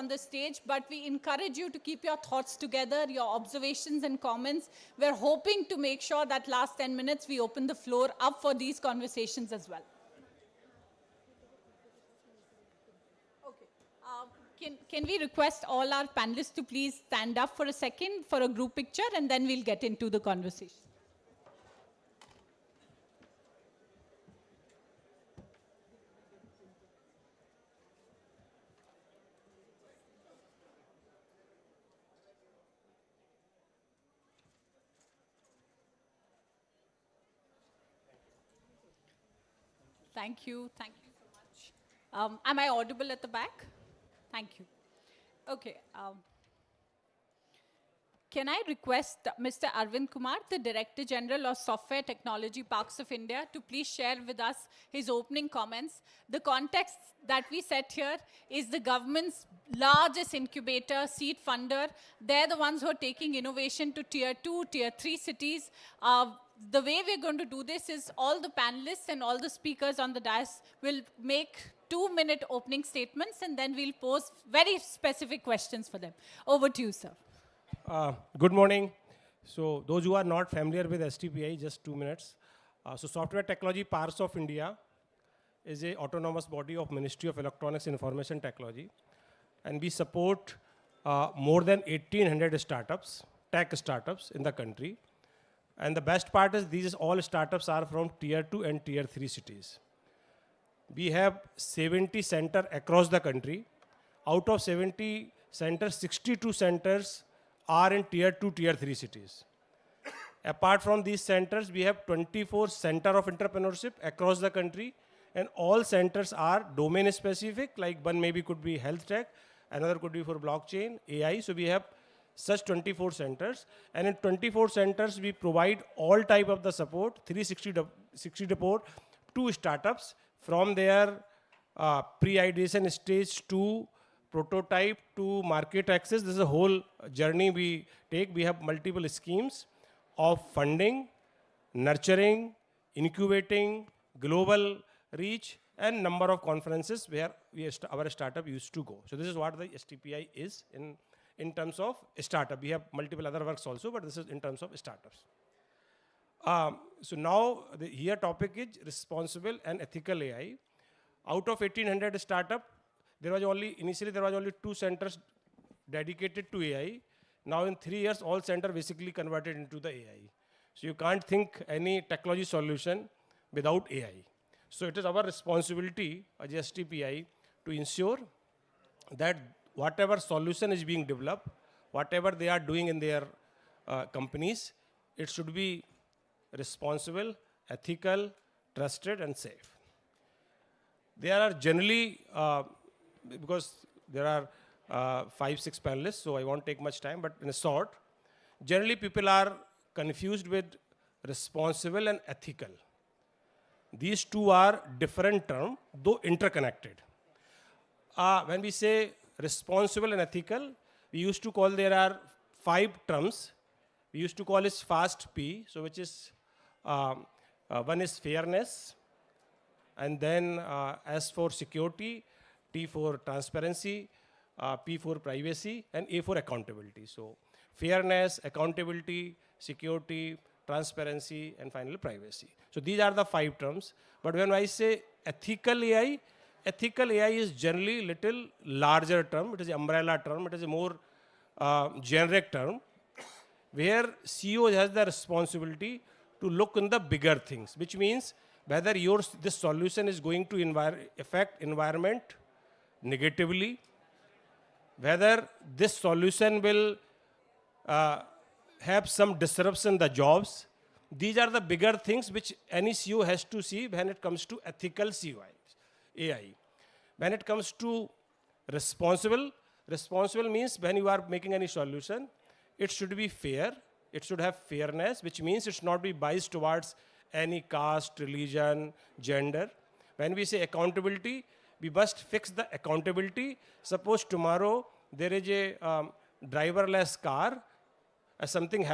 on the stage, but we encourage you to keep your thoughts together, your observations and comments. We're hoping to make sure that last 10 minutes we open the floor up for these conversations as well. Can we request all our panelists to please stand up for a second for a group picture, and then we'll get into the conversation. Thank you. Thank you so much. Am I audible at the back? Thank you. Okay. Can I request Mr. Arvind Kumar, the Director General of Software Technology Parks of India, to please share with us his opening comments. The context that we set here is the government's largest incubator, seed funder. They're the ones who are taking innovation to tier 2, tier 3 cities. The way we're going to do this is all the panelists and all the speakers on the dais will make 2-minute opening statements, and then we'll pose very specific questions for them. Over to you, sir. Good morning. So those who are not familiar with STPI, just 2 minutes. So Software Technology Parks of India is an autonomous body of Ministry of Electronics and Information Technology. And we support more than 1,800 startups, tech startups in the country. And the best part is these all startups are from tier 2 and tier 3 cities. We have 70 centers across the country. Out of 70 centers, 62 centers are in tier 2, tier 3 cities. Apart from these centers, we have 24 centers of entrepreneurship across the country, and all centers are domain specific, like one maybe could be health tech, another could be for blockchain, AI. So we have such 24 centers, and in 24 centers, we provide all type of the support, 360 support to startups from their pre-ideation stage to prototype to market access. This is a whole journey we take. We have multiple schemes of funding, nurturing, incubating, global reach, and number of conferences where our startup used to go. So this is what the STPI is in terms of startup. We have multiple other works also, but this is in terms of startups. So now here topic is responsible and ethical AI. Out of 1,800 startup, initially there was only 2 centers dedicated to AI. Now in 3 years, all centers basically converted into the AI. So you can't think any technology solution without AI. So it is our responsibility as STPI to ensure that whatever solution is being developed, whatever they are doing in their companies, it should be responsible, ethical, trusted, and safe. There are generally, because there are 5-6 panelists, so I won't take much time, but in a short, generally people are confused with responsible and ethical. These two are different terms, though interconnected. When we say responsible and ethical, we used to call, there are 5 terms. We used to call it FAST P, so which is, one is fairness, and then S for security, T for transparency, P for privacy, and A for accountability. So fairness, accountability, security, transparency, and finally privacy. So these are the 5 terms. But when I say ethical AI is generally little larger term. It is an umbrella term. It is a more generic term, where CEO has the responsibility to look in the bigger things, which means whether this solution is going to affect environment negatively, whether this solution will have some disruption in the jobs. These are the bigger things which any CEO has to see when it comes to ethical AI. When it comes to responsible means when you are making any solution, it should be fair, it should have fairness, which means it should not be biased towards any caste, religion, gender. When we say accountability, we must fix the accountability. Suppose tomorrow there is a driverless car, something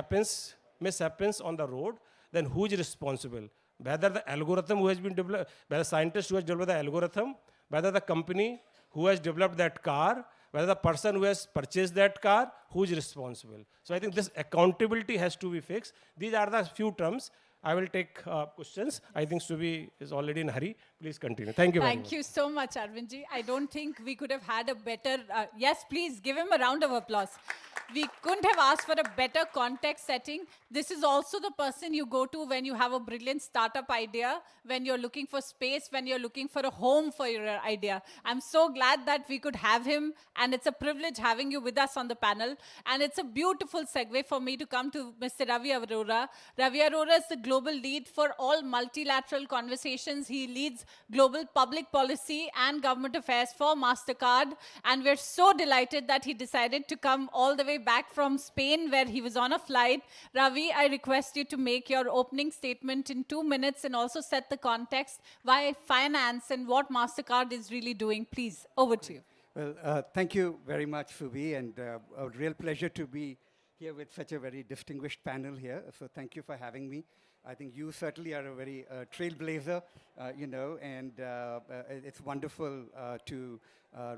mishappens on the road, then who is responsible? Whether the algorithm who has been developed, whether the scientist who has developed the algorithm, whether the company who has developed that car, whether the person who has purchased that car, who is responsible. So I think this accountability has to be fixed. These are the few terms. I will take questions. I think Subi is already in a hurry. Please continue. Thank you very much. Thank you so much, Arvindji. I don't think we could have had a better, yes, please give him a round of applause. We couldn't have asked for a better context setting. This is also the person you go to when you have a brilliant startup idea, when you're looking for space, when you're looking for a home for your idea. I'm so glad that we could have him, and it's a privilege having you with us on the panel. And it's a beautiful segue for me to come to Mr. Ravi Arora. Ravi Arora is the global lead for all multilateral conversations. He leads global public policy and government affairs for MasterCard. And we're so delighted that he decided to come all the way back from Spain, where he was on a flight. Ravi, I request you to make your opening statement in 2 minutes and also set the context why finance and what MasterCard is really doing. Please, over to you. Well, thank you very much, Subi, and a real pleasure to be here with such a very distinguished panel here. So thank you for having me. I think you certainly are a very trailblazer, and it's wonderful to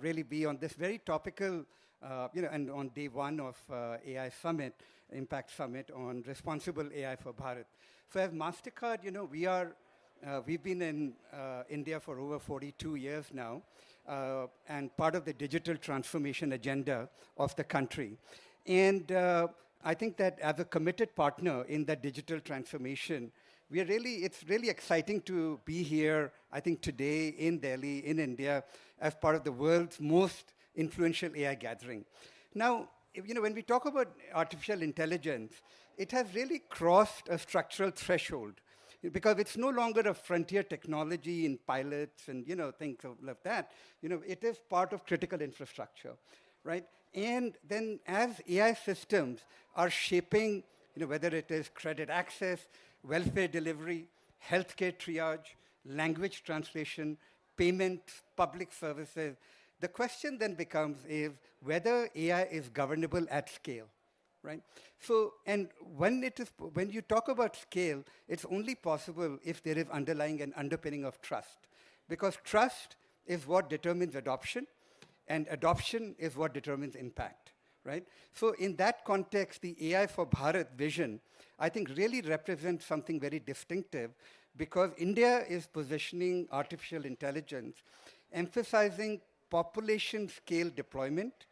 really be on this very topical, and on day one of AI Summit, Impact Summit on responsible AI for Bharat. So as MasterCard, we've been in India for over 42 years now, and part of the digital transformation agenda of the country. And I think that as a committed partner in that digital transformation, it's really exciting to be here, I think today in Delhi, in India, as part of the world's most influential AI gathering. Now, when we talk about artificial intelligence, it has really crossed a structural threshold, because it's no longer a frontier technology in pilots and things like that. It is part of critical infrastructure, right? And then as AI systems are shaping, whether it is credit access, welfare delivery, healthcare triage, language translation, payments, public services, the question then becomes is whether AI is governable at scale, right? So, and when you talk about scale, it's only possible if there is underlying and underpinning of trust, because trust is what determines adoption, and adoption is what determines impact, right? So in that context, the AI for Bharat vision, I think, really represents something very distinctive, because India is positioning artificial intelligence, emphasizing population scale deployment,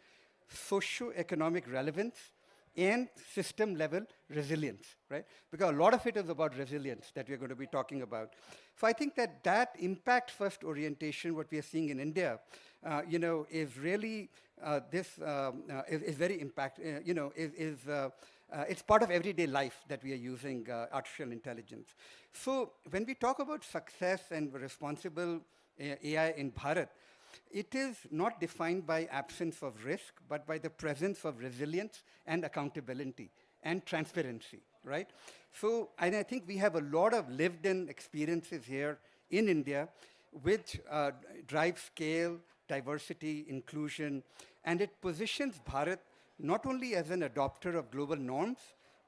socio-economic relevance, and system-level resilience, right? Because a lot of it is about resilience that we're going to be talking about. So I think that impact-first orientation, what we are seeing in India, is really is very it's part of everyday life that we are using artificial intelligence. So when we talk about success and responsible AI in Bharat, it is not defined by absence of risk, but by the presence of resilience and accountability and transparency, right? So, and I think we have a lot of lived-in experiences here in India, which drive scale, diversity, inclusion, and it positions Bharat not only as an adopter of global norms,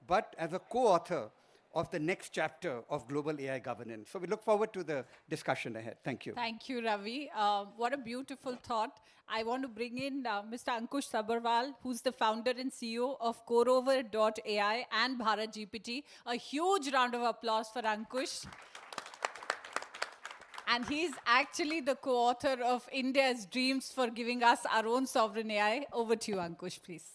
but as a co-author of the next chapter of global AI governance. So we look forward to the discussion ahead. Thank you. Thank you, Ravi. What a beautiful thought. I want to bring in Mr. Ankush Sabharwal, who's the founder and CEO of CoreOver.ai and Bharat GPT. A huge round of applause for Ankush. And he's actually the co-author of India's Dreams for giving us our own sovereign AI. Over to you, Ankush, please.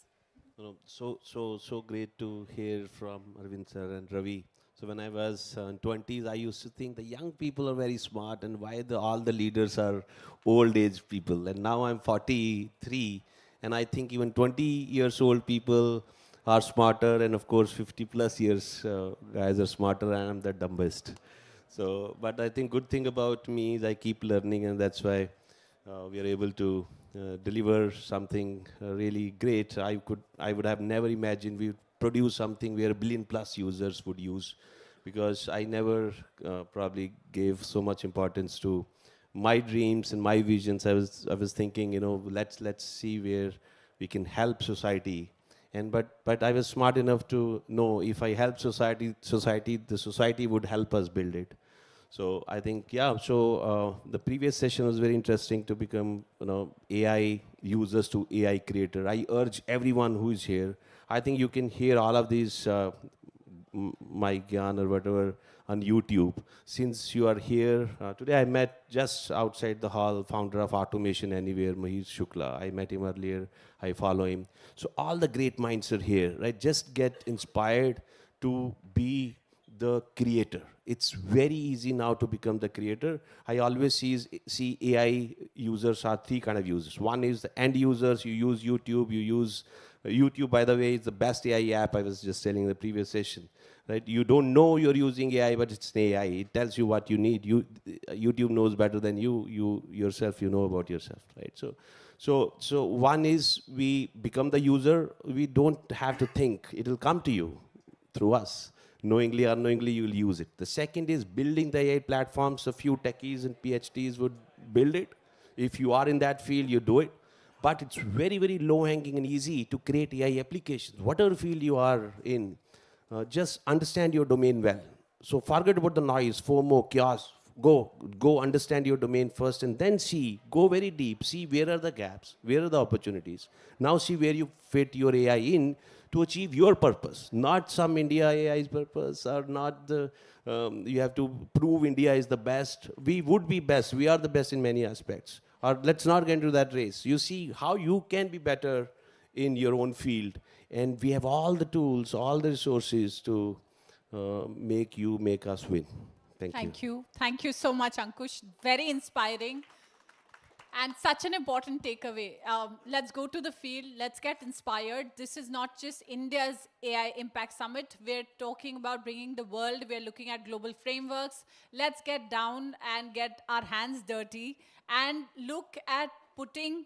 So great to hear from Arvind sir and Ravi. So when I was in 20s, I used to think the young people are very smart, and why all the leaders are old age people. And now I'm 43, and I think even 20 years old people are smarter, and of course 50 plus years guys are smarter, and I'm the dumbest. So, but I think good thing about me is I keep learning, and that's why we are able to deliver something really great. I would have never imagined we would produce something where 1 billion plus users would use, because I never probably gave so much importance to my dreams and my visions. I was thinking, let's see where we can help society. And but I was smart enough to know if I help society, the society would help us build it. So I think, yeah, so the previous session was very interesting to become, AI users to AI creator. I urge everyone who is here, I think you can hear all of these, my Gyan or whatever on YouTube. Since you are here, today I met just outside the hall, founder of Automation Anywhere, Mahesh Shukla. I met him earlier, I follow him. So all the great minds are here, right? Just get inspired to be the creator. It's very easy now to become the creator. I always see AI users are three kind of users. One is the end users. You use YouTube. You use YouTube, by the way, is the best AI app. I was just telling in the previous session, right? You don't know you're using AI, but it's an AI. It tells you what you need. YouTube knows better than you yourself. You know about yourself, right? So one is we become the user. We don't have to think. It will come to you through us. Knowingly or unknowingly, you will use it. The second is building the AI platforms. A few techies and PhDs would build it. If you are in that field, you do it. But it's very, very low-hanging and easy to create AI applications. Whatever field you are in, just understand your domain well. So forget about the noise, FOMO, chaos. Go understand your domain first and then go very deep, see where are the gaps, where are the opportunities. Now see where you fit your AI in to achieve your purpose, not some India AI's purpose, or not you have to prove India is the best. We would be best, we are the best in many aspects. Or let's not get into that race. You see how you can be better in your own field. And we have all the tools, all the resources to make us win. Thank you. Thank you so much, Ankush. Very inspiring. And such an important takeaway. Let's go to the field. Let's get inspired. This is not just India's AI Impact Summit. We're talking about bringing the world. We're looking at global frameworks. Let's get down and get our hands dirty and look at putting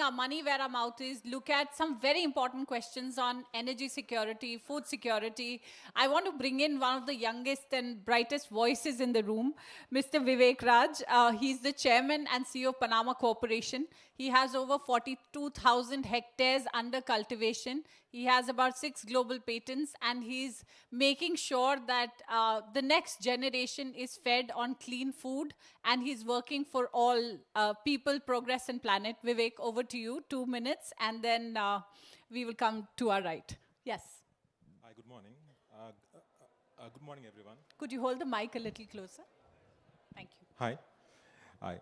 our money where our mouth is, look at some very important questions on energy security, food security. I want to bring in one of the youngest and brightest voices in the room, Mr. Vivek Raj. He's the chairman and CEO of Panama Corporation. He has over 42,000 hectares under cultivation. He has about 6 global patents, and he's making sure that the next generation is fed on clean food, and he's working for all people, progress, and planet. Vivek, over to you, 2 minutes, and then we will come to our right. Yes. Hi, good morning. Good morning, everyone. Could you hold the mic a little closer? Thank you. Hi. Hi.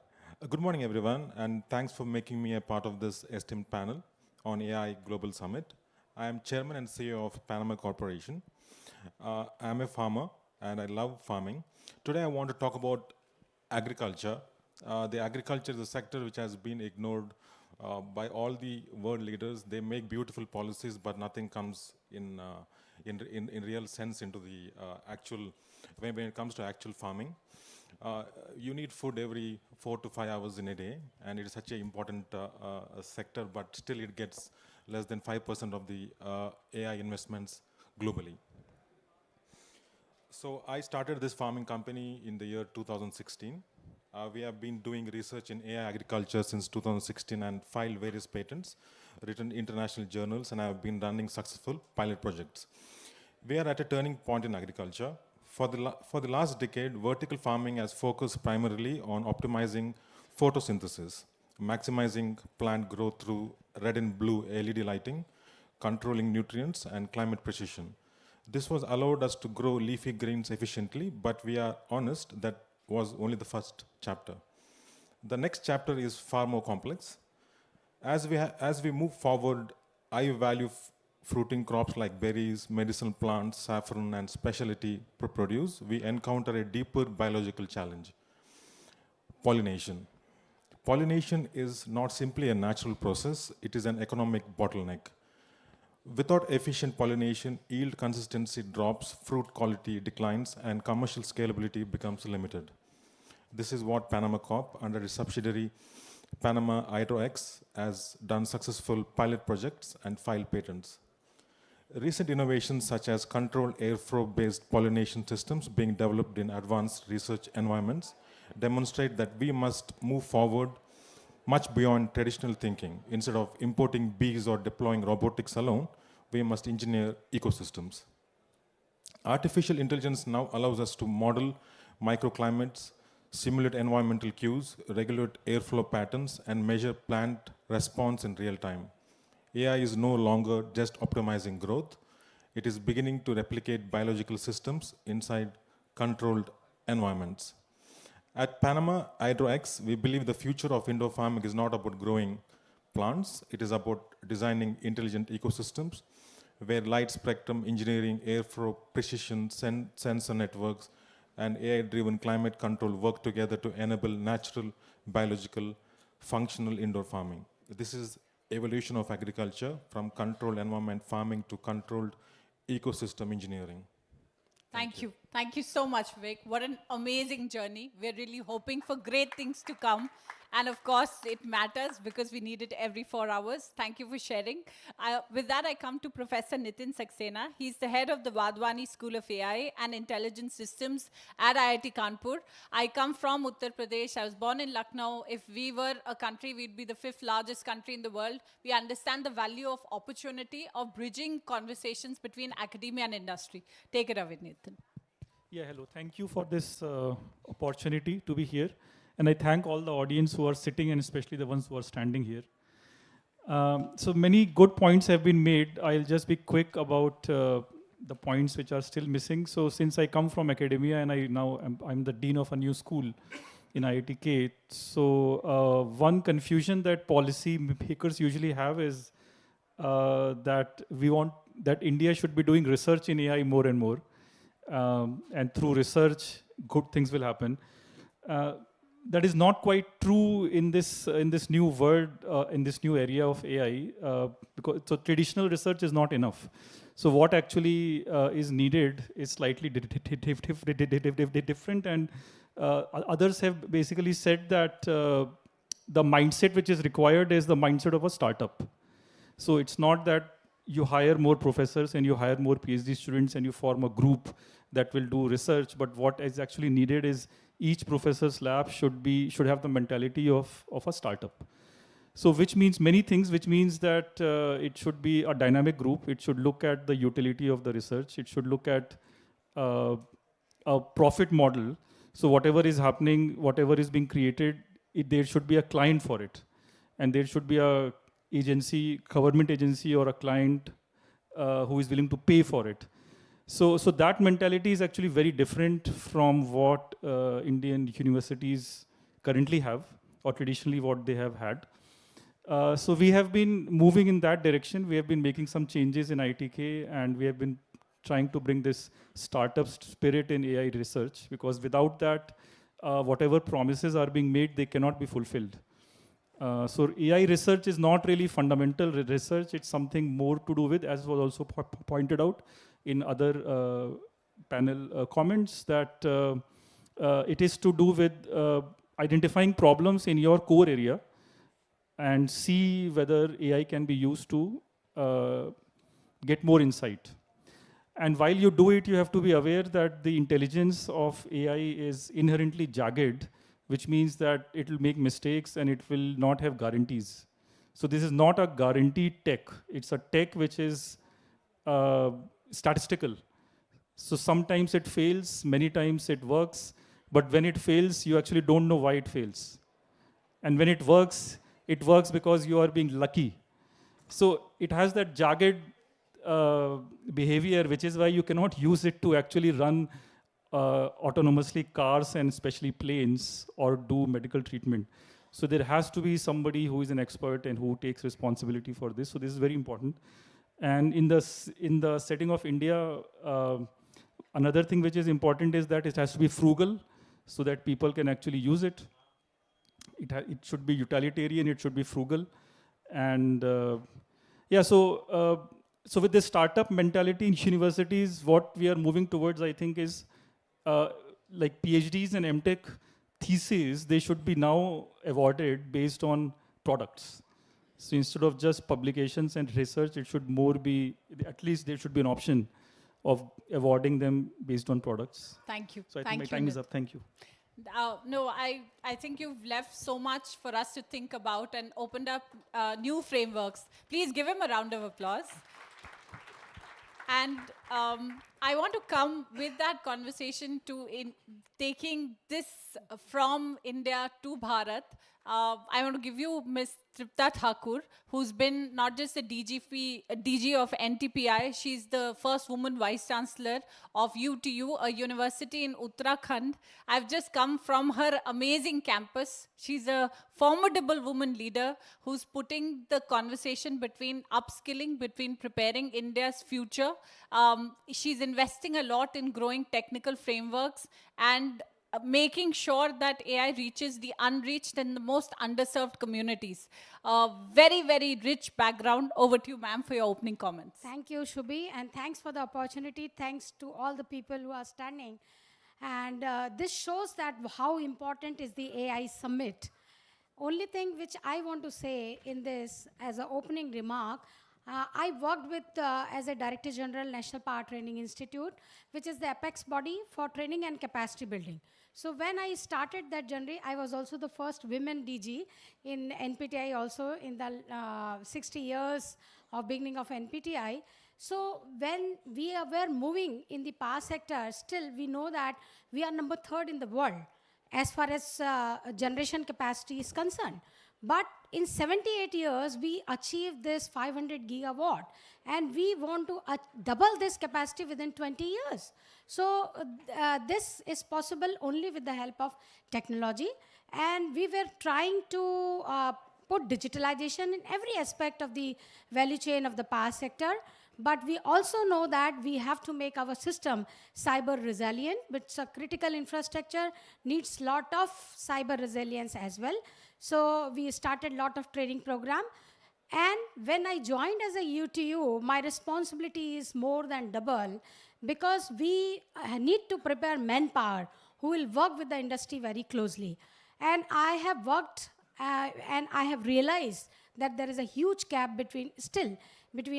Good morning, everyone, and thanks for making me a part of this esteemed panel on AI Global Summit. I am Chairman and CEO of Panama Corporation. I am a farmer, and I love farming. Today, I want to talk about agriculture. The agriculture is a sector which has been ignored by all the world leaders. They make beautiful policies, but nothing comes in real sense into the when it comes to actual farming. You need food every 4 to 5 hours in a day, and it is such an important sector, but still it gets less than 5% of the AI investments globally. So I started this farming company in the year 2016. We have been doing research in AI agriculture since 2016 and filed various patents, written international journals, and I have been running successful pilot projects. We are at a turning point in agriculture. For the last decade, vertical farming has focused primarily on optimizing photosynthesis, maximizing plant growth through red and blue LED lighting, controlling nutrients, and climate precision. This was allowed us to grow leafy greens efficiently, but we are honest that was only the first chapter. The next chapter is far more complex. As we move forward, I value fruiting crops like berries, medicinal plants, saffron, and specialty produce. We encounter a deeper biological challenge: pollination. Pollination is not simply a natural process, it is an economic bottleneck. Without efficient pollination, yield consistency drops, fruit quality declines, and commercial scalability becomes limited. This is what Panama Corp, under its subsidiary Panama IROX, has done successful pilot projects and filed patents. Recent innovations such as controlled airflow-based pollination systems being developed in advanced research environments demonstrate that we must move forward much beyond traditional thinking. Instead of importing bees or deploying robotics alone, we must engineer ecosystems. Artificial intelligence now allows us to model microclimates, simulate environmental cues, regulate airflow patterns, and measure plant response in real time. AI is no longer just optimizing growth. It is beginning to replicate biological systems inside controlled environments. At Panama HydroX, we believe the future of indoor farming is not about growing plants. It is about designing intelligent ecosystems where light spectrum engineering, airflow precision, sensor networks, and AI-driven climate control work together to enable natural, biological, functional indoor farming. This is evolution of agriculture from controlled environment farming to controlled ecosystem engineering. Thank you. Thank you so much, Vic. What an amazing journey. We're really hoping for great things to come. And of course, it matters because we need it every 4 hours. Thank you for sharing. With that, I come to Professor Nitin Saxena. He's the head of the Wadhwani School of AI and Intelligent Systems at IIT Kanpur. I come from Uttar Pradesh. I was born in Lucknow. If we were a country, we'd be the 5th largest country in the world. We understand the value of opportunity of bridging conversations between academia and industry. Take it away, Nitin. Yeah, hello. Thank you for this opportunity to be here. And I thank all the audience who are sitting and especially the ones who are standing here. So many good points have been made. I'll just be quick about the points which are still missing. So since I come from academia and I'm the dean of a new school in IITK. So one confusion that policy makers usually have is that India should be doing research in AI more and more. And through research, good things will happen. That is not quite true in this new world, in this new area of AI, because so traditional research is not enough. So what actually is needed is slightly different, and others have basically said that the mindset which is required is the mindset of a startup. So it's not that you hire more professors and you hire more PhD students and you form a group that will do research, but what is actually needed is each professor's lab should have the mentality of a startup. So which means many things, which means that it should be a dynamic group. It should look at the utility of the research. It should look at a profit model. So whatever is happening, whatever is being created, there should be a client for it. And there should be a agency, government agency or a client who is willing to pay for it. So that mentality is actually very different from what Indian universities currently have, or traditionally what they have had. So we have been moving in that direction. We have been making some changes in ITK, and we have been trying to bring this startup spirit in AI research, because without that, whatever promises are being made, they cannot be fulfilled. So AI research is not really fundamental research. It's something more to do with, as was also pointed out in other panel comments, that it is to do with identifying problems in your core area and see whether AI can be used to get more insight. And while you do it, you have to be aware that the intelligence of AI is inherently jagged, which means that it will make mistakes and it will not have guarantees. So this is not a guaranteed tech. It's a tech which is statistical. So sometimes it fails, many times it works, but when it fails, you actually don't know why it fails. And when it works because you are being lucky. So it has that jagged behavior, which is why you cannot use it to actually run autonomously cars and especially planes or do medical treatment. So there has to be somebody who is an expert and who takes responsibility for this. So this is very important. And in the setting of India, another thing which is important is that it has to be frugal so that people can actually use it. It should be utilitarian, it should be frugal. And so with this startup mentality in universities, what we are moving towards, I think, is like PhDs and MTech theses, they should be now awarded based on products. So instead of just publications and research, it should more be, at least there should be an option of awarding them based on products. Thank you. So I think my time is up. Thank you. No, I think you've left so much for us to think about and opened up new frameworks. Please give him a round of applause. And I want to come with that conversation to taking this from India to Bharat. I want to give you Ms. Tripta Thakur, who's been not just a DG of NTPI, she's the first woman vice chancellor of UTU, a university in Uttarakhand. I've just come from her amazing campus. She's a formidable woman leader who's putting the conversation between upskilling, between preparing India's future. She's investing a lot in growing technical frameworks and making sure that AI reaches the unreached and the most underserved communities. Very, very rich background. Over to you, ma'am, for your opening comments. Thank you, Shubhi, and thanks for the opportunity. Thanks to all the people who are standing. And this shows that how important is the AI summit. Only thing which I want to say in this as an opening remark, I worked with, as a Director General, National Power Training Institute, which is the apex body for training and capacity building. So when I started that journey, I was also the first women DG in NPTI also in the 60 years of beginning of NPTI. So when we were moving in the power sector, still we know that we are number 3rd in the world as far as generation capacity is concerned. But in 78 years, we achieved this 500 gigawatt, and we want to double this capacity within 20 years. So this is possible only with the help of technology, and we were trying to put digitalization in every aspect of the value chain of the power sector. But we also know that we have to make our system cyber resilient, but a critical infrastructure needs a lot of cyber resilience as well. So we started a lot of training program. And when I joined as a UTU, my responsibility is more than double, because we need to prepare manpower who will work with the industry very closely. And I have worked and I have realized that there is a huge gap between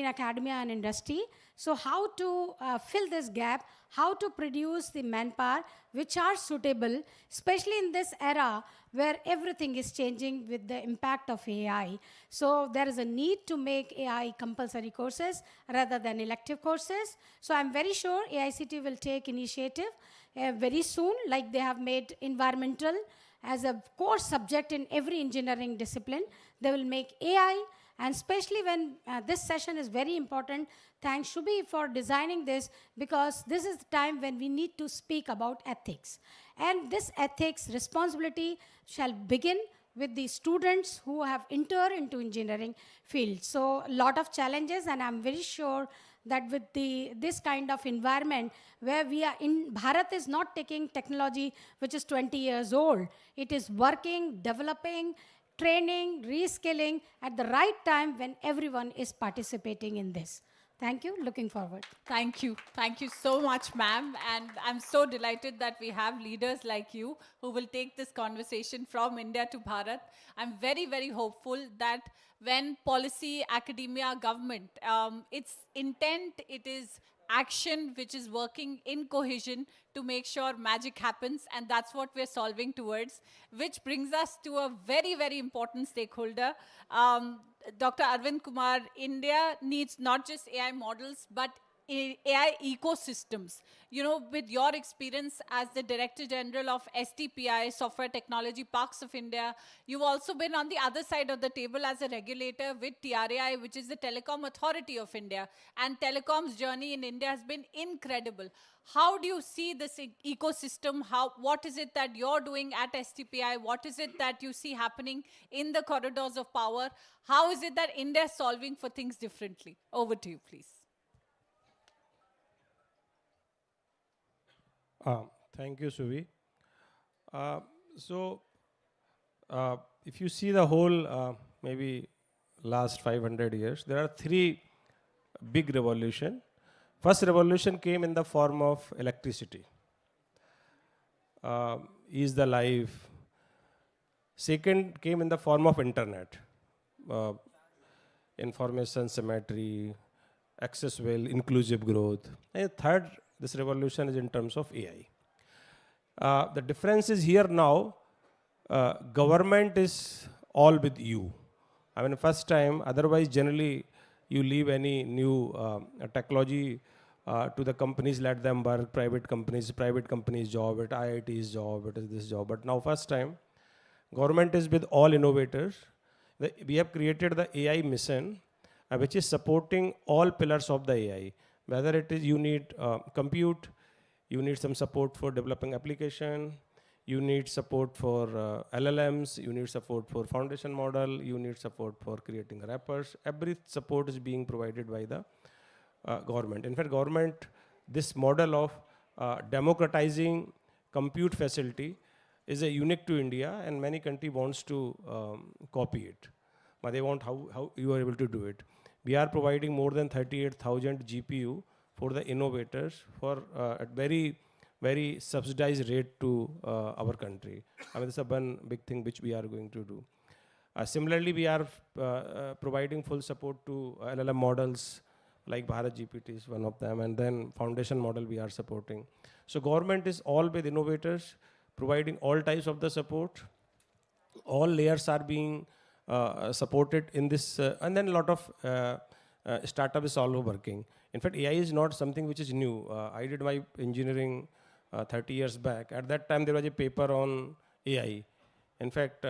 academia and industry. So how to fill this gap, how to produce the manpower which are suitable, especially in this era where everything is changing with the impact of AI. So there is a need to make AI compulsory courses rather than elective courses. So I'm very sure AICT will take initiative very soon, like they have made environmental as a core subject in every engineering discipline. They will make AI, and especially when this session is very important. Thanks, Shubhi, for designing this, because this is the time when we need to speak about ethics. And this ethics responsibility shall begin with the students who have entered into engineering field. So a lot of challenges, and I'm very sure that with this kind of environment where we are in, Bharat is not taking technology which is 20 years old. It is working, developing, training, reskilling at the right time when everyone is participating in this. Thank you. Looking forward. Thank you. Thank you so much, ma'am. And I'm so delighted that we have leaders like you who will take this conversation from India to Bharat. I'm very, very hopeful that when policy, academia, government, its intent, it is action which is working in cohesion to make sure magic happens, and that's what we're solving towards, which brings us to a very, very important stakeholder. Dr. Arvind Kumar, India needs not just AI models, but AI ecosystems. You know, with your experience as the Director General of STPI, Software Technology Parks of India, you've also been on the other side of the table as a regulator with TRAI, which is the Telecom Authority of India. And telecom's journey in India has been incredible. How do you see this ecosystem? What is it that you're doing at STPI? What is it that you see happening in the corridors of power? How is it that India is solving for things differently? Over to you, please. Thank you, Suvi. If you see the whole, maybe last 500 years, there are 3 big revolutions. First revolution came in the form of electricity. Ease the life. Second came in the form of internet. Information symmetry, accessible, inclusive growth. And third, this revolution is in terms of AI. The difference is here now, government is all with you. I mean, first time, otherwise generally you leave any new technology to the companies, let them work, private companies job, it IIT's job, it is this job. But now first time, government is with all innovators. We have created the AI mission, which is supporting all pillars of the AI. Whether it is you need compute, you need some support for developing application, you need support for LLMs, you need support for foundation model, you need support for creating wrappers. Every support is being provided by the government. In fact, government, this model of democratizing compute facility is a unique to India, and many country wants to copy it. But they want how you are able to do it. We are providing more than 38,000 GPU for the innovators for at very, very subsidized rate to our country. I mean, this is one big thing which we are going to do. Similarly, we are providing full support to LLM models, like Bharat GPT is one of them, and then foundation model we are supporting. So government is all with innovators, providing all types of the support. All layers are being supported in this, and then a lot of startup is also working. In fact, AI is not something which is new. I did my engineering 30 years back. At that time, there was a paper on AI. In fact,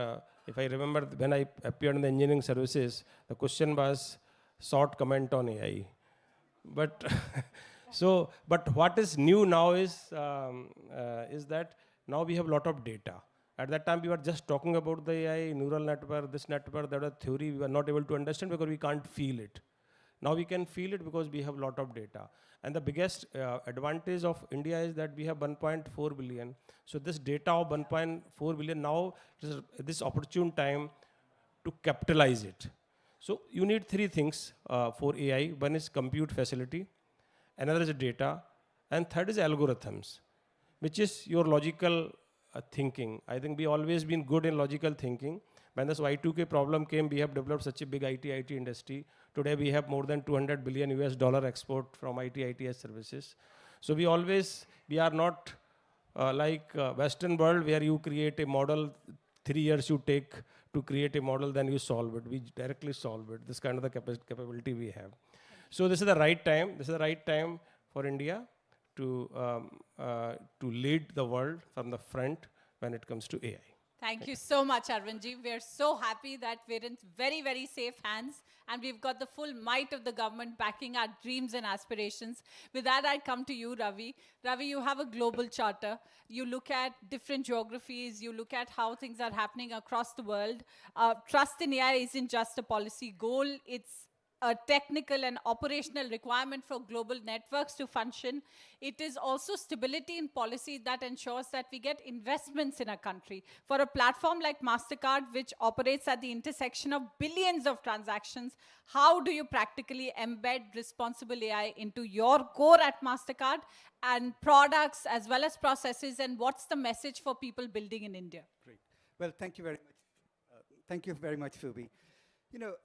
if I remember, when I appeared in the engineering services, the question was short comment on AI. But but what is new now is that now we have a lot of data. At that time, we were just talking about the AI, neural network, this network, that was theory. We were not able to understand because we can't feel it. Now we can feel it because we have a lot of data. And the biggest advantage of India is that we have 1.4 billion. So this data of 1.4 billion now is this opportune time to capitalize it. So you need three things for AI. One is compute facility, another is data, and third is algorithms, which is your logical thinking. I think we always been good in logical thinking. When this Y2K problem came, we have developed such a big IT industry. Today we have more than 200 billion US dollar export from ITS services. So we are not like Western world where you create a model, 3 years you take to create a model, then you solve it. We directly solve it. This kind of the capability we have. So this is the right time. This is the right time for India to lead the world from the front when it comes to AI. Thank you so much, Arvindji. We're so happy that we're in very, very safe hands, and we've got the full might of the government backing our dreams and aspirations. With that, I come to you, Ravi. Ravi, you have a global charter. You look at different geographies. You look at how things are happening across the world. Trust in AI isn't just a policy goal. It's a technical and operational requirement for global networks to function. It is also stability in policy that ensures that we get investments in a country. For a platform like MasterCard, which operates at the intersection of billions of transactions, how do you practically embed responsible AI into your core at MasterCard and products as well as processes, and what's the message for people building in India? Great. Well, thank you very much. Thank you very much, Phoebe.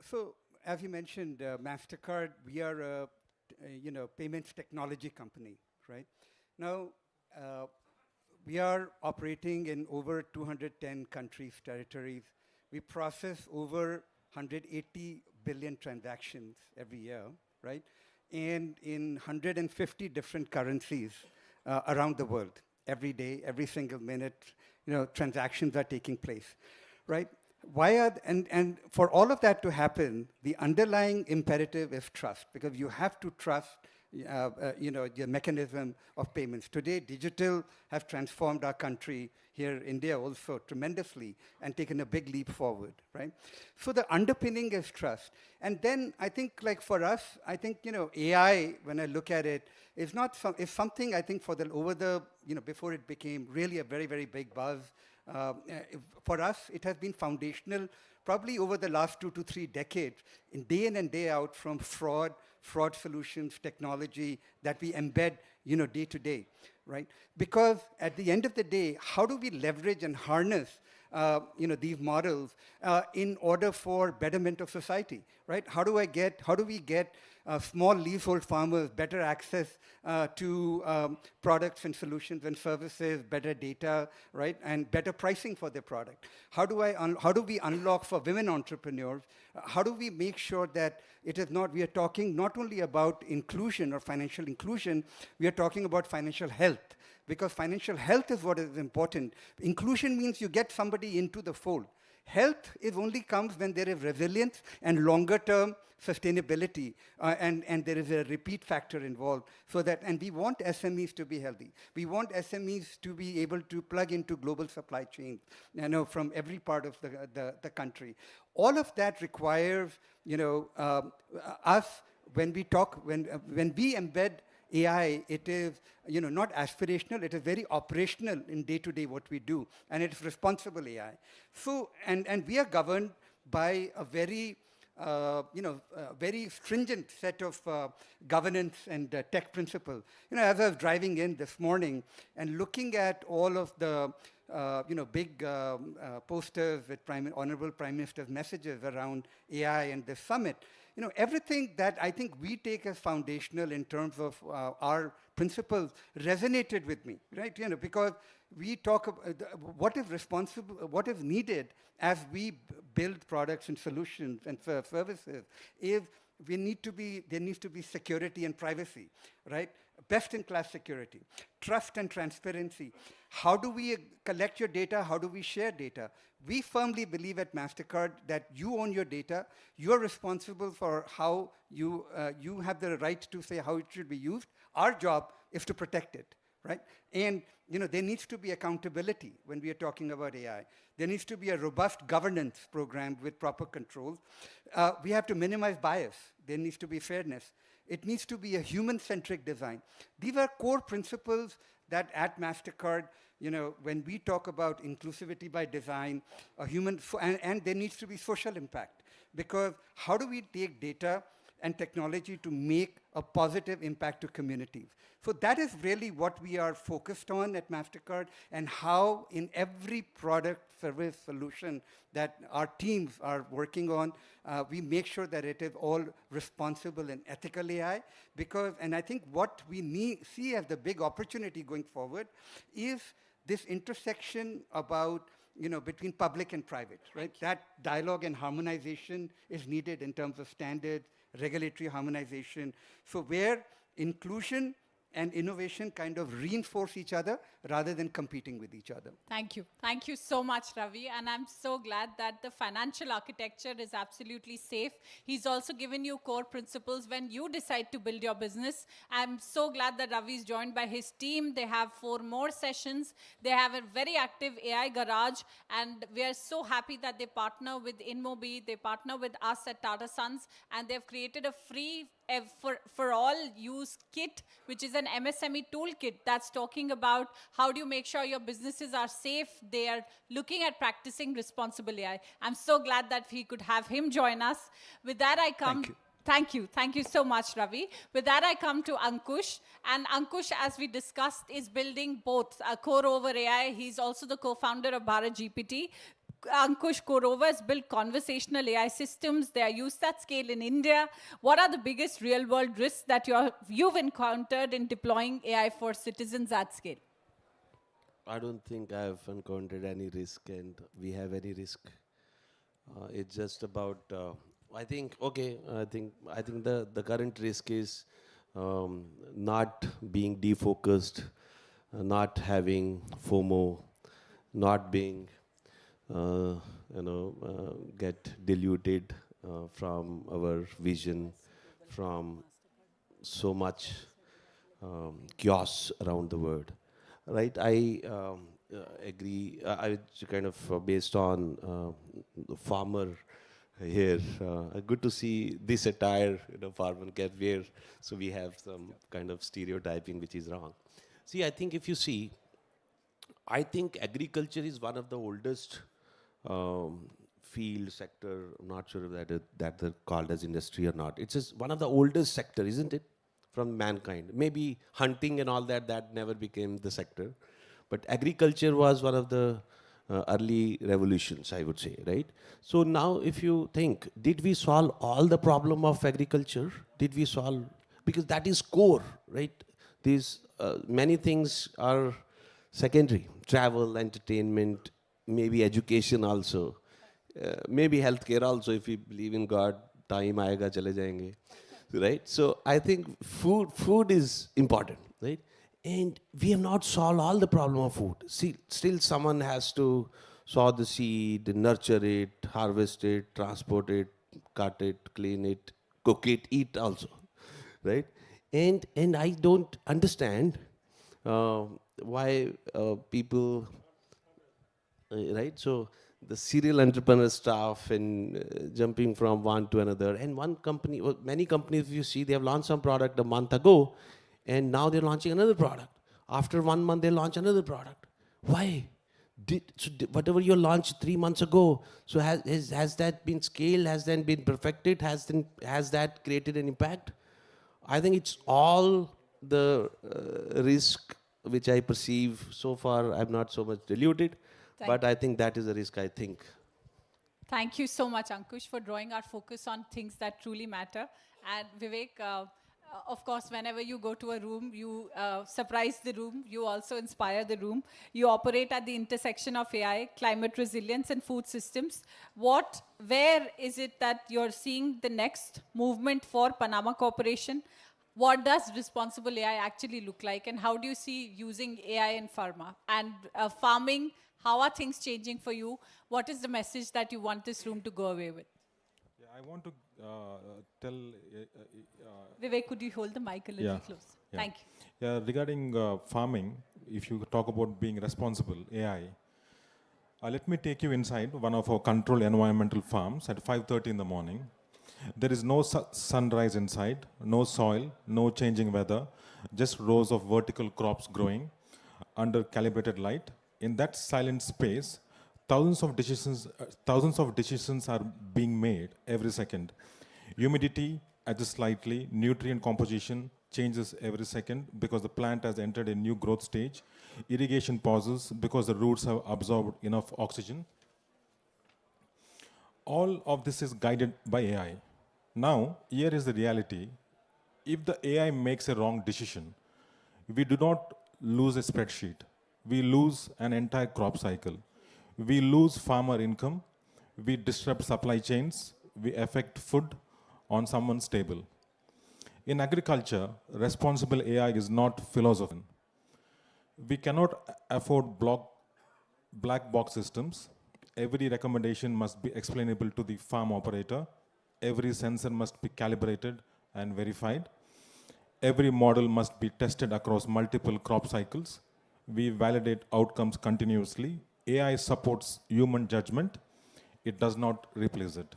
So as you mentioned, MasterCard, we are a payments technology company, right? Now, we are operating in over 210 countries, territories. We process over 180 billion transactions every year, right? And in 150 different currencies around the world. Every day, every single minute, transactions are taking place, right? And for all of that to happen, the underlying imperative is trust, because you have to trust the mechanism of payments. Today, digital have transformed our country, here India also, tremendously, and taken a big leap forward, right? So the underpinning is trust. And then I think, like for us, I think, AI, when I look at it, is something I think before it became really a very, very big buzz. For us, it has been foundational, probably over the last 2 to 3 decades, in and day out, from fraud solutions, technology that we embed, day to day, right? Because at the end of the day, how do we leverage and harness these models in order for betterment of society, right? How do we get small leasehold farmers better access to products and solutions and services, better data, right, and better pricing for their product? How do we unlock for women entrepreneurs? How do we make sure that we are talking not only about inclusion or financial inclusion, we are talking about financial health, because financial health is what is important. Inclusion means you get somebody into the fold. Health only comes when there is resilience and longer-term sustainability, and there is a repeat factor involved. And we want SMEs to be healthy. We want SMEs to be able to plug into global supply chains, from every part of the country. All of that requires, us, when we embed AI, it is not aspirational, it is very operational in day-to-day what we do, and it's responsible AI. So, and we are governed by a very very stringent set of governance and tech principles. As I was driving in this morning and looking at all of the big posters with Honorable Prime Minister's messages around AI and the summit, everything that I think we take as foundational in terms of our principles resonated with me, right? Because we talk about what is responsible, what is needed as we build products and solutions and services is there needs to be security and privacy, right? Best-in-class security, trust and transparency. How do we collect your data? How do we share data? We firmly believe at MasterCard that you own your data. You're responsible for how you have the right to say how it should be used. Our job is to protect it, right? And there needs to be accountability when we are talking about AI. There needs to be a robust governance program with proper controls. We have to minimize bias. There needs to be fairness. It needs to be a human-centric design. These are core principles that at MasterCard, when we talk about inclusivity by design, and there needs to be social impact. Because how do we take data and technology to make a positive impact to communities? So that is really what we are focused on at MasterCard, and how in every product, service, solution that our teams are working on, we make sure that it is all responsible and ethical AI. And I think what we see as the big opportunity going forward is this intersection about between public and private, right? That dialogue and harmonization is needed in terms of standards, regulatory harmonization. So where inclusion and innovation kind of reinforce each other rather than competing with each other. Thank you. Thank you so much, Ravi. And I'm so glad that the financial architecture is absolutely safe. He's also given you core principles when you decide to build your business. I'm so glad that Ravi is joined by his team. They have 4 more sessions. They have a very active AI garage. And we are so happy that they partner with InMobi. They partner with us at Tata Sons. And they've created a free for all use kit, which is an MSME toolkit that's talking about how do you make sure your businesses are safe. They are looking at practicing responsible AI. I'm so glad that we could have him join us. With that, I come. Thank you. Thank you so much, Ravi. With that, I come to Ankush. And Ankush, as we discussed, is building both core over AI. He's also the co-founder of Bharat GPT. Ankush Korova has built conversational AI systems. They are used at scale in India. What are the biggest real-world risks that you've encountered in deploying AI for citizens at scale? I don't think I've encountered any risk, and we have any risk. It's just about. I think the current risk is not being defocused, not having FOMO, not being get diluted from our vision, from so much chaos around the world, right? I agree. I kind of based on the farmer here. Good to see this attire, farmer can wear. So we have some kind of stereotyping which is wrong. See, I think if you see, I think agriculture is one of the oldest field sector. I'm not sure that they're called as industry or not. It's just one of the oldest sector, isn't it, from mankind? Maybe hunting and all that never became the sector, but agriculture was one of the early revolutions, I would say, right? So now if you think, did we solve all the problem of agriculture? Did we solve, because that is core, right? These many things are secondary, travel, entertainment, maybe education also, maybe healthcare also, if we believe in God, time aayega chale jayenge, right? So I think food is important, right? And we have not solved all the problem of food. See, still someone has to sow the seed, nurture it, harvest it, transport it, cut it, clean it, cook it, eat also, right? And I don't understand why people, right? So the serial entrepreneur stuff and jumping from one to another. And one company, well, many companies, you see, they have launched some product a month ago, and now they're launching another product. After 1 month, they launch another product. Why? Whatever you launched 3 months ago, so has that been scaled? Has that been perfected? Has that created an impact? I think it's all the risk which I perceive. So far, I'm not so much deluded, but I think that is a risk, I think. Thank you so much, Ankush, for drawing our focus on things that truly matter. And Vivek, of course, whenever you go to a room, you surprise the room, you also inspire the room. You operate at the intersection of AI, climate resilience, and food systems. Where is it that you're seeing the next movement for Panama Corporation? What does responsible AI actually look like, and how do you see using AI in pharma? And farming, how are things changing for you? What is the message that you want this room to go away with? Yeah, I want to tell. Vivek, could you hold the mic a little close? Yeah. Thank you. Yeah, regarding farming, if you talk about being responsible AI, let me take you inside one of our controlled environmental farms at 5:30 in the morning. There is no sunrise inside, no soil, no changing weather, just rows of vertical crops growing under calibrated light. In that silent space, thousands of decisions are being made every second. Humidity adjusts slightly, nutrient composition changes every second because the plant has entered a new growth stage. Irrigation pauses because the roots have absorbed enough oxygen. All of this is guided by AI. Now, here is the reality. If the AI makes a wrong decision, we do not lose a spreadsheet. We lose an entire crop cycle. We lose farmer income. We disrupt supply chains. We affect food on someone's table. In agriculture, responsible AI is not philosophy. We cannot afford black box systems. Every recommendation must be explainable to the farm operator. Every sensor must be calibrated and verified. Every model must be tested across multiple crop cycles. We validate outcomes continuously. AI supports human judgment. It does not replace it.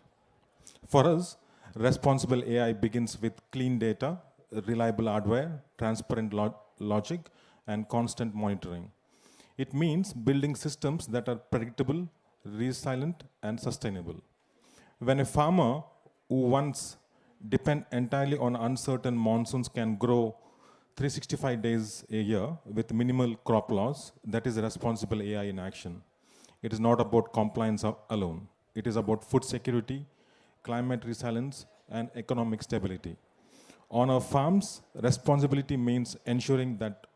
For us, responsible AI begins with clean data, reliable hardware, transparent logic, and constant monitoring. It means building systems that are predictable, resilient, and sustainable. When a farmer who once depend entirely on uncertain monsoons can grow 365 days a year with minimal crop loss, that is responsible AI in action. It is not about compliance alone. It is about food security, climate resilience, and economic stability. On our farms, responsibility means ensuring that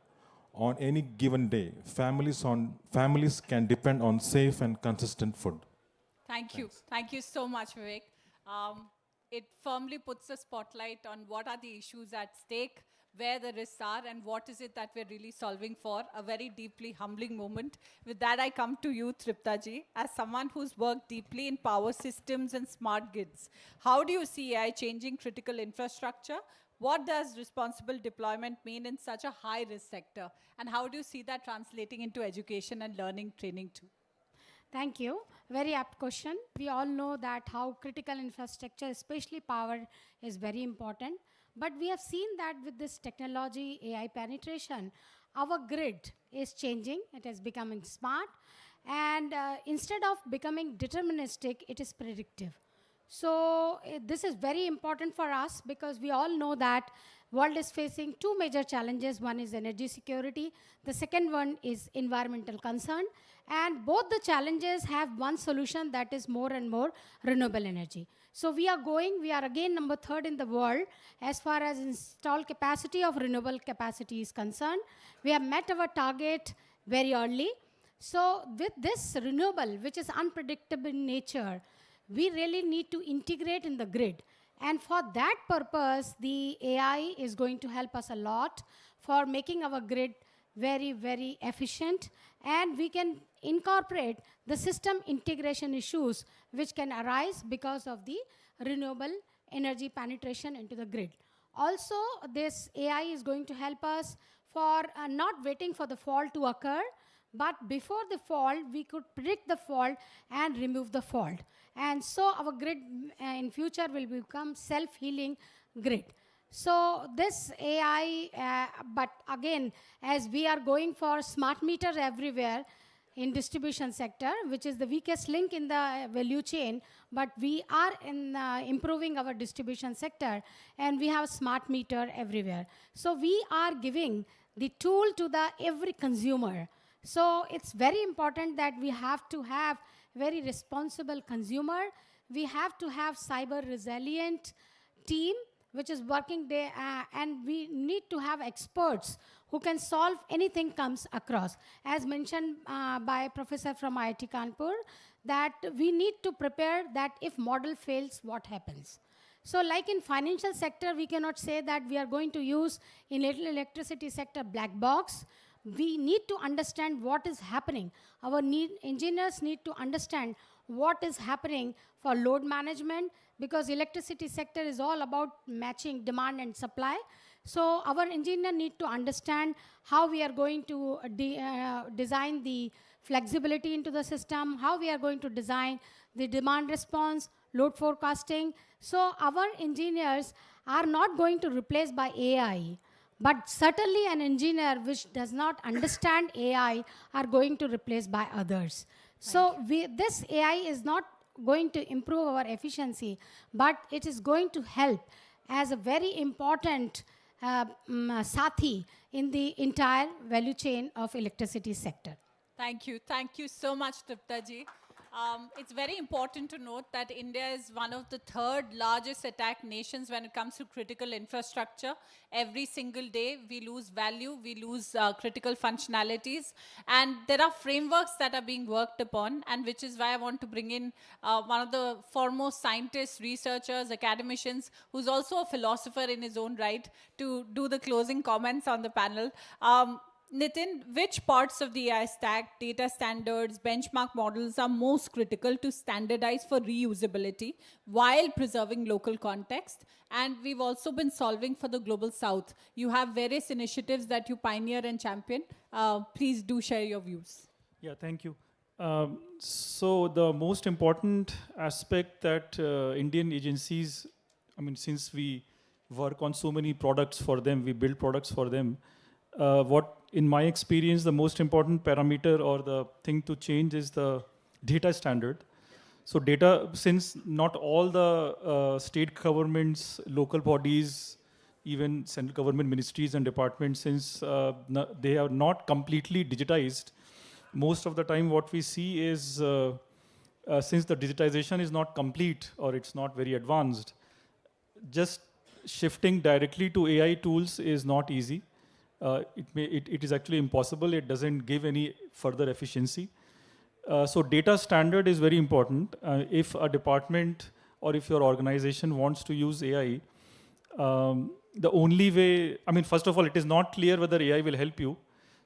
on any given day, families can depend on safe and consistent food. Thank you. Thank you so much, Vivek. It firmly puts a spotlight on what are the issues at stake, where the risks are, and what is it that we're really solving for. A very deeply humbling moment. With that, I come to you, Tripta ji, as someone who's worked deeply in power systems and smart grids. How do you see AI changing critical infrastructure? What does responsible deployment mean in such a high-risk sector? And how do you see that translating into education and learning training too? Thank you. Very apt question. We all know that how critical infrastructure, especially power, is very important. But we have seen that with this technology, AI penetration, our grid is changing. It is becoming smart. And instead of becoming deterministic, it is predictive. So this is very important for us because we all know that world is facing two major challenges. One is energy security. The second one is environmental concern. And both the challenges have one solution, that is more and more renewable energy. So we are again number 3rd in the world as far as installed capacity of renewable capacity is concerned. We have met our target very early. So with this renewable, which is unpredictable in nature, we really need to integrate in the grid. And for that purpose, the AI is going to help us a lot for making our grid very, very efficient. And we can incorporate the system integration issues which can arise because of the renewable energy penetration into the grid. Also, this AI is going to help us for not waiting for the fault to occur, but before the fault, we could predict the fault and remove the fault. And so our grid in future will become self-healing grid. So this AI, but again, as we are going for smart meters everywhere in distribution sector, which is the weakest link in the value chain, but we are in improving our distribution sector, and we have smart meter everywhere. So we are giving the tool to the every consumer. So it's very important that we have to have very responsible consumer. We have to have cyber resilient team which is working there, and we need to have experts who can solve anything comes across. As mentioned by Professor from IIT Kanpur, that we need to prepare that if model fails, what happens. So like in financial sector, we cannot say that we are going to use in electricity sector black box. We need to understand what is happening. Our engineers need to understand what is happening for load management, because electricity sector is all about matching demand and supply. So our engineer need to understand how we are going to design the flexibility into the system, how we are going to design the demand response, load forecasting. So our engineers are not going to replace by AI. But certainly an engineer which does not understand AI are going to replace by others. So this AI is not going to improve our efficiency, but it is going to help as a very important sathi in the entire value chain of electricity sector. Thank you. Thank you so much, Tripta ji. It's very important to note that India is one of the 3rd largest attacked nations when it comes to critical infrastructure. Every single day, we lose value, we lose critical functionalities. And there are frameworks that are being worked upon, and which is why I want to bring in one of the foremost scientists, researchers, academicians, who's also a philosopher in his own right, to do the closing comments on the panel. Nitin, which parts of the AI stack, data standards, benchmark models are most critical to standardize for reusability while preserving local context? And we've also been solving for the global south. You have various initiatives that you pioneer and champion. Please do share your views. Yeah, thank you. So the most important aspect that Indian agencies, I mean, since we work on so many products for them, we build products for them, what in my experience, the most important parameter or the thing to change is the data standard. So data, since not all the state governments, local bodies, even central government ministries and departments, since they are not completely digitized, most of the time what we see is, since the digitization is not complete or it's not very advanced, just shifting directly to AI tools is not easy. It is actually impossible. It doesn't give any further efficiency. So data standard is very important. If a department or if your organization wants to use AI, the only way, I mean, first of all, it is not clear whether AI will help you.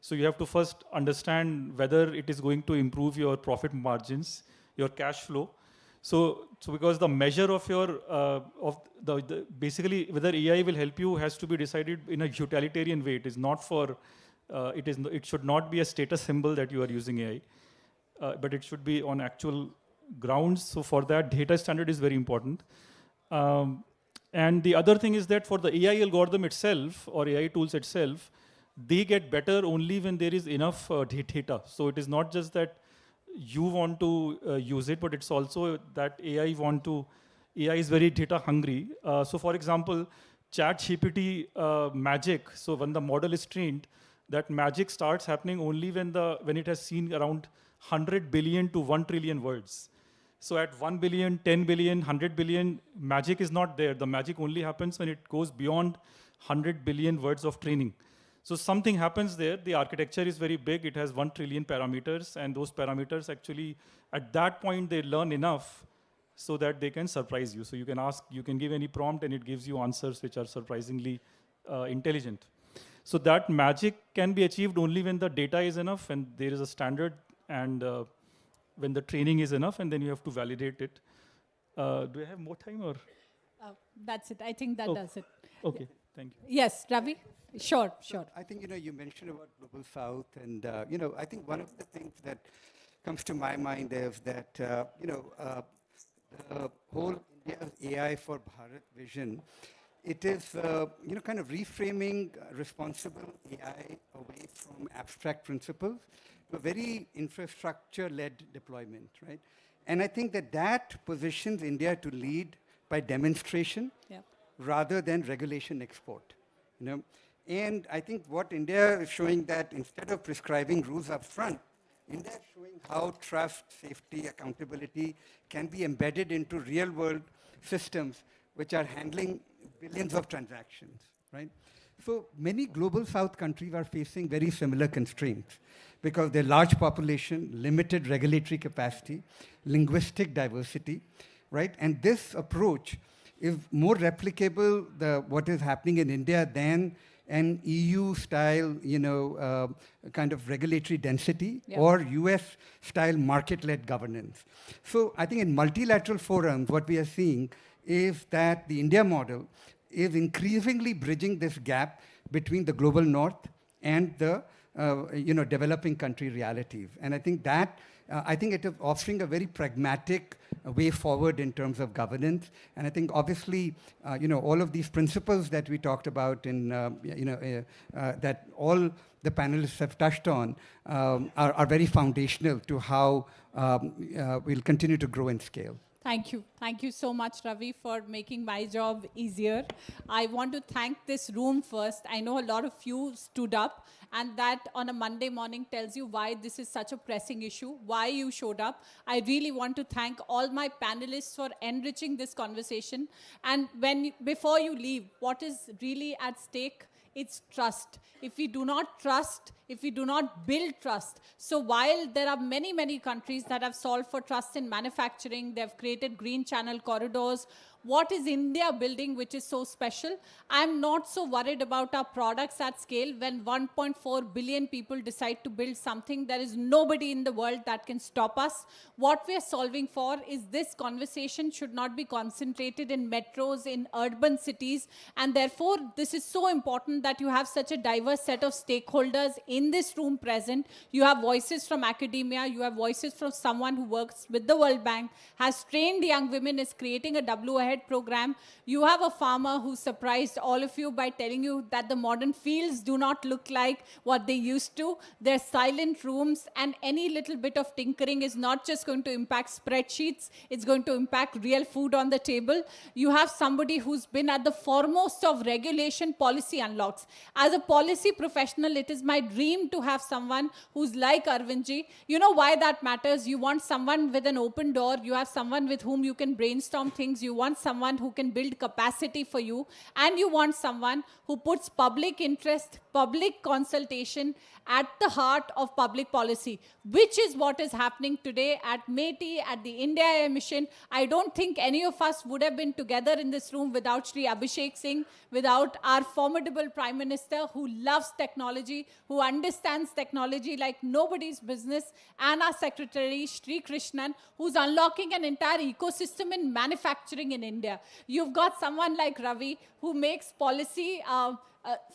So you have to first understand whether it is going to improve your profit margins, your cash flow. So because the measure of your, basically whether AI will help you has to be decided in a utilitarian way. It is not for, it should not be a status symbol that you are using AI, but it should be on actual grounds. So for that, data standard is very important. And the other thing is that for the AI algorithm itself or AI tools itself, they get better only when there is enough data. So it is not just that you want to use it, but it's also that AI want to AI is very data hungry. So for example, ChatGPT magic, so when the model is trained, that magic starts happening only when it has seen around 100 billion to 1 trillion words. So at 1 billion, 10 billion, 100 billion, magic is not there. The magic only happens when it goes beyond 100 billion words of training. So something happens there. The architecture is very big. It has 1 trillion parameters, and those parameters actually, at that point, they learn enough so that they can surprise you. So you can ask, you can give any prompt, and it gives you answers which are surprisingly intelligent. So that magic can be achieved only when the data is enough, and there is a standard, and when the training is enough, and then you have to validate it. Do I have more time, or? That's it. I think that does it. Okay, thank you. Yes, Ravi? Sure, sure. I think, you mentioned about Global South, and, I think one of the things that comes to my mind is that, the whole India's AI for Bharat vision, it is, kind of reframing responsible AI away from abstract principles to a very infrastructure-led deployment, right? And I think that positions India to lead by demonstration rather than regulation export, And I think what India is showing that instead of prescribing rules up front, India is showing how trust, safety, accountability can be embedded into real-world systems which are handling billions of transactions, right? So many global South countries are facing very similar constraints because their large population, limited regulatory capacity, linguistic diversity, right? And this approach is more replicable, what is happening in India than an EU-style, kind of regulatory density or US-style market-led governance. So I think in multilateral forums, what we are seeing is that the India model is increasingly bridging this gap between the global north and the developing country realities. And I think that, it is offering a very pragmatic way forward in terms of governance. And I think obviously, all of these principles that we talked about in, that all the panelists have touched on are very foundational to how we'll continue to grow and scale. Thank you. Thank you so much, Ravi, for making my job easier. I want to thank this room first. I know a lot of you stood up, and that on a Monday morning tells you why this is such a pressing issue, why you showed up. I really want to thank all my panelists for enriching this conversation. And before you leave, what is really at stake? It's trust. If we do not trust, if we do not build trust. So while there are many, many countries that have solved for trust in manufacturing, they've created green channel corridors, what is India building which is so special? I'm not so worried about our products at scale. When 1.4 billion people decide to build something, there is nobody in the world that can stop us. What we're solving for is this conversation should not be concentrated in metros, in urban cities. And therefore, this is so important that you have such a diverse set of stakeholders in this room present. You have voices from academia. You have voices from someone who works with the World Bank, has trained young women, is creating a W Ahead program. You have a farmer who surprised all of you by telling you that the modern fields do not look like what they used to. They're silent rooms, and any little bit of tinkering is not just going to impact spreadsheets, it's going to impact real food on the table. You have somebody who's been at the foremost of regulation policy unlocks. As a policy professional, it is my dream to have someone who's like Arvindji. You know why that matters? You want someone with an open door. You have someone with whom you can brainstorm things. You want someone who can build capacity for you, and you want someone who puts public interest, public consultation at the heart of public policy, which is what is happening today at METI, at the India Air Mission. I don't think any of us would have been together in this room without Shri Abhishek Singh, without our formidable Prime Minister who loves technology, who understands technology like nobody's business, and our Secretary, Shri Krishnan, who's unlocking an entire ecosystem in manufacturing in India. You've got someone like Ravi who makes policy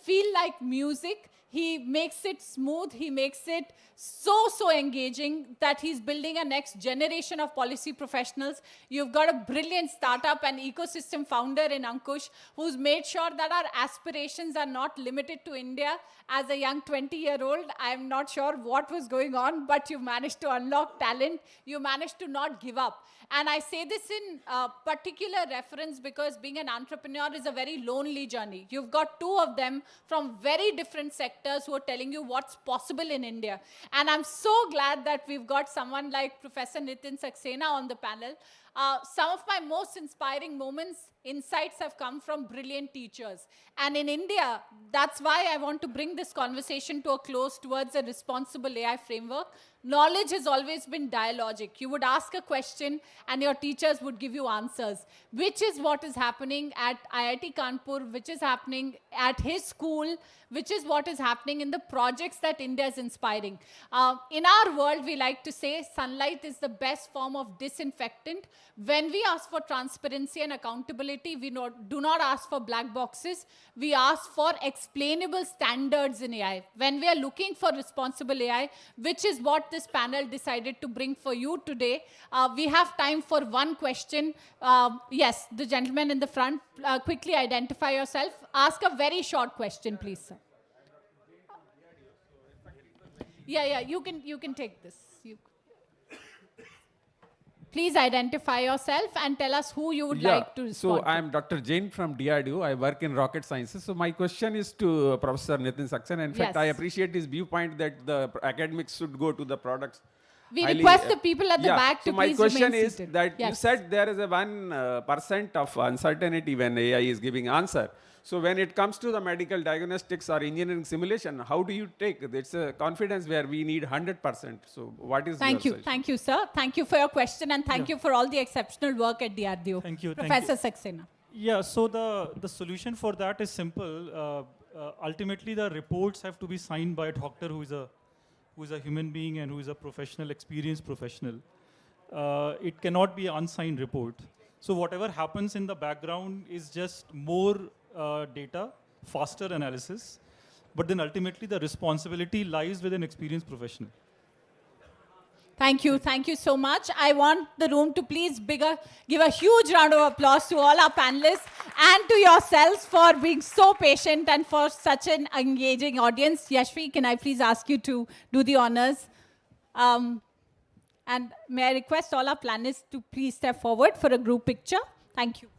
feel like music. He makes it smooth. He makes it so engaging that he's building a next generation of policy professionals. You've got a brilliant startup and ecosystem founder in Ankush, who's made sure that our aspirations are not limited to India. As a young 20-year-old, I'm not sure what was going on, but you managed to unlock talent. You managed to not give up. And I say this in particular reference because being an entrepreneur is a very lonely journey. You've got two of them from very different sectors who are telling you what's possible in India. And I'm so glad that we've got someone like Professor Nitin Saxena on the panel. Some of my most inspiring moments, insights have come from brilliant teachers. And in India, that's why I want to bring this conversation to a close towards a responsible AI framework. Knowledge has always been dialogic. You would ask a question and your teachers would give you answers, which is what is happening at IIT Kanpur, which is happening at his school, which is what is happening in the projects that India is inspiring. In our world, we like to say sunlight is the best form of disinfectant. When we ask for transparency and accountability, we do not ask for black boxes. We ask for explainable standards in AI. When we are looking for responsible AI, which is what this panel decided to bring for you today, we have time for one question. Yes, the gentleman in the front, quickly identify yourself. Ask a very short question, please, sir. Yeah, you can take this. Please identify yourself and tell us who you would like to respond So to. I'm Dr. Jain from DRDO. I work in rocket sciences. So my question is to Professor Nitin Saxena. In fact, Yes. I appreciate his viewpoint that the academics should go to the products. We highly, request the people at the back so to my please question remain is seated. that you Yes. said there is a 1% of uncertainty when AI is giving answer. So when it comes to the medical diagnostics or engineering simulation, how do you take it? It's a confidence where we need 100%. So what is Thank your you. Thank you, sir. Thank you for your question and thank you for all the exceptional work at DRDO. Thank you. Professor Saxena. Yeah, so the solution for that is simple. Ultimately, the reports have to be signed by a doctor who is a human being and who is a professional, experienced professional. It cannot be an unsigned report. So whatever happens in the background is just more data, faster analysis, but then ultimately the responsibility lies with an experienced professional. Thank you so much. I want the room to please give a huge round of applause to all our panelists and to yourselves for being so patient and for such an engaging audience. Yashvi, can I please ask you to do the honors? And may I request all our panelists to please step forward for a group picture? Thank you.